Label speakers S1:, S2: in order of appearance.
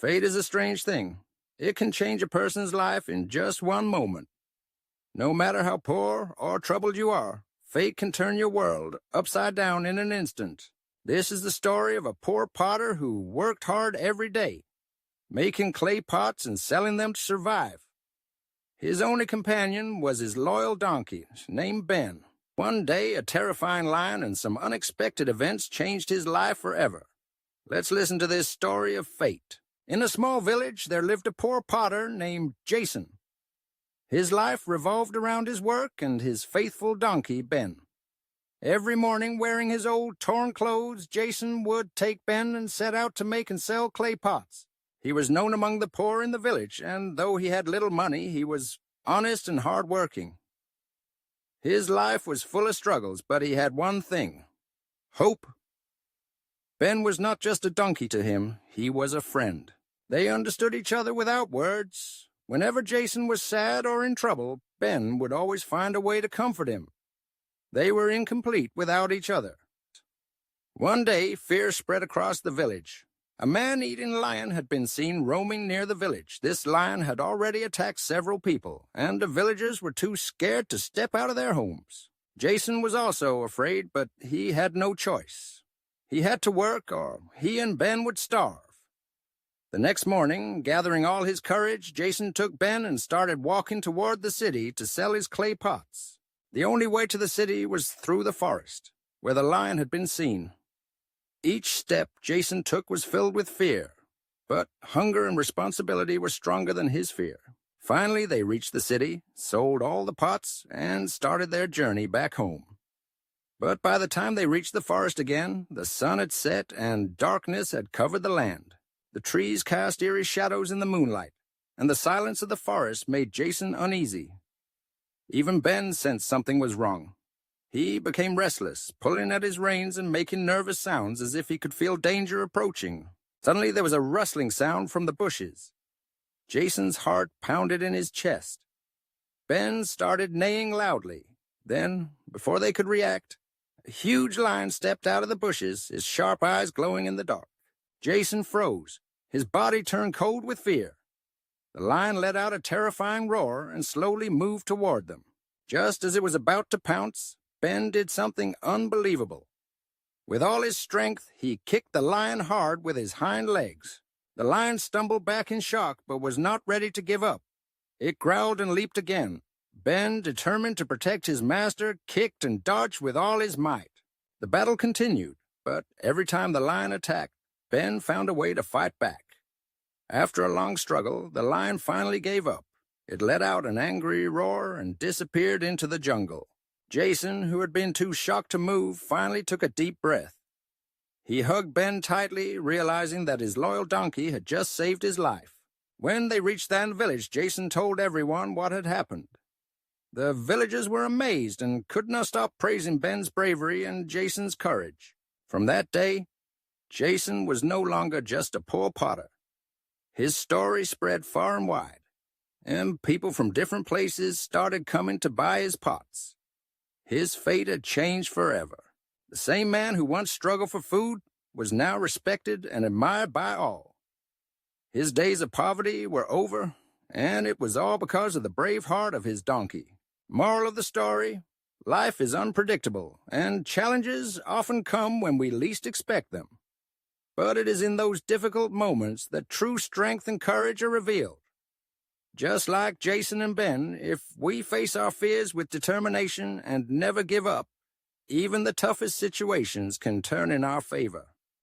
S1: Fate is a strange thing. It can change a person's life in just one moment. No matter how poor or troubled you are, fate can turn your world upside down in an instant. This is the story of a poor potter who worked hard every day, making clay pots and selling them to survive. His only companion was his loyal donkey, named Ben. One day, a terrifying lion and some unexpected events changed his life forever. Let's listen to this story of fate. In a small village, there lived a poor potter named Jason. His life revolved around his work and his faithful donkey, Ben. Every morning, wearing his old torn clothes, Jason would take Ben and set out to make and sell clay pots. He was known among the poor in the village, and though he had little money, he was honest and hard-working. His life was full of struggles, but he had one thing: hope. Ben was not just a donkey to him, he was a friend. They understood each other without words. Whenever Jason was sad or in trouble, Ben would always find a way to comfort him. They were incomplete without each other. One day, fear spread across the village. A man-eating lion had been seen roaming near the village. This lion had already attacked several people, and the villagers were too scared to step out of their homes. Jason was also afraid, but he had no choice. He had to work, or he and Ben would starve. The next morning, gathering all his courage, Jason took Ben and started walking toward the city to sell his clay pots. The only way to the city was through the forest, where the lion had been seen. Each step Jason took was filled with fear, but hunger and responsibility were stronger than his fear. Finally, they reached the city, sold all the pots, and started their journey back home. But by the time they reached the forest again, the sun had set and darkness had covered the land. The trees cast eerie shadows in the moonlight, and the silence of the forest made Jason uneasy. Even Ben sensed something was wrong. He became restless, pulling at his reins and making nervous sounds as if he could feel danger approaching. Suddenly there was a rustling sound from the bushes. Jason's heart pounded in his chest. Ben started neighing loudly. Then, before they could react, a huge lion stepped out of the bushes, his sharp eyes glowing in the dark. Jason froze. His body turned cold with fear. The lion let out a terrifying roar and slowly moved toward them. Just as it was about to pounce, Ben did something unbelievable. With all his strength, he kicked the lion hard with his hind legs. The lion stumbled back in shock, but was not ready to give up. It growled and leaped again. Ben, determined to protect his master, kicked and dodged with all his might. The battle continued, but every time the lion attacked, Ben found a way to fight back. After a long struggle, the lion finally gave up. It let out an angry roar and disappeared into the jungle. Jason, who had been too shocked to move, finally took a deep breath. He hugged Ben tightly, realizing that his loyal donkey had just saved his life. When they reached that village, Jason told everyone what had happened. The villagers were amazed and could not stop praising Ben's bravery and Jason's courage. From that day, Jason was no longer just a poor potter. His story spread far and wide, and people from different places started coming to buy his pots. His fate had changed forever. The same man who once struggled for food was now respected and admired by all. His days of poverty were over, and it was all because of the brave heart of his donkey. Moral of the story: life is unpredictable, and challenges often come when we least expect them. But it is in those difficult moments that true strength and courage are revealed. Just like Jason and Ben, if we face our fears with determination and never give up, even the toughest situations can turn in our favor.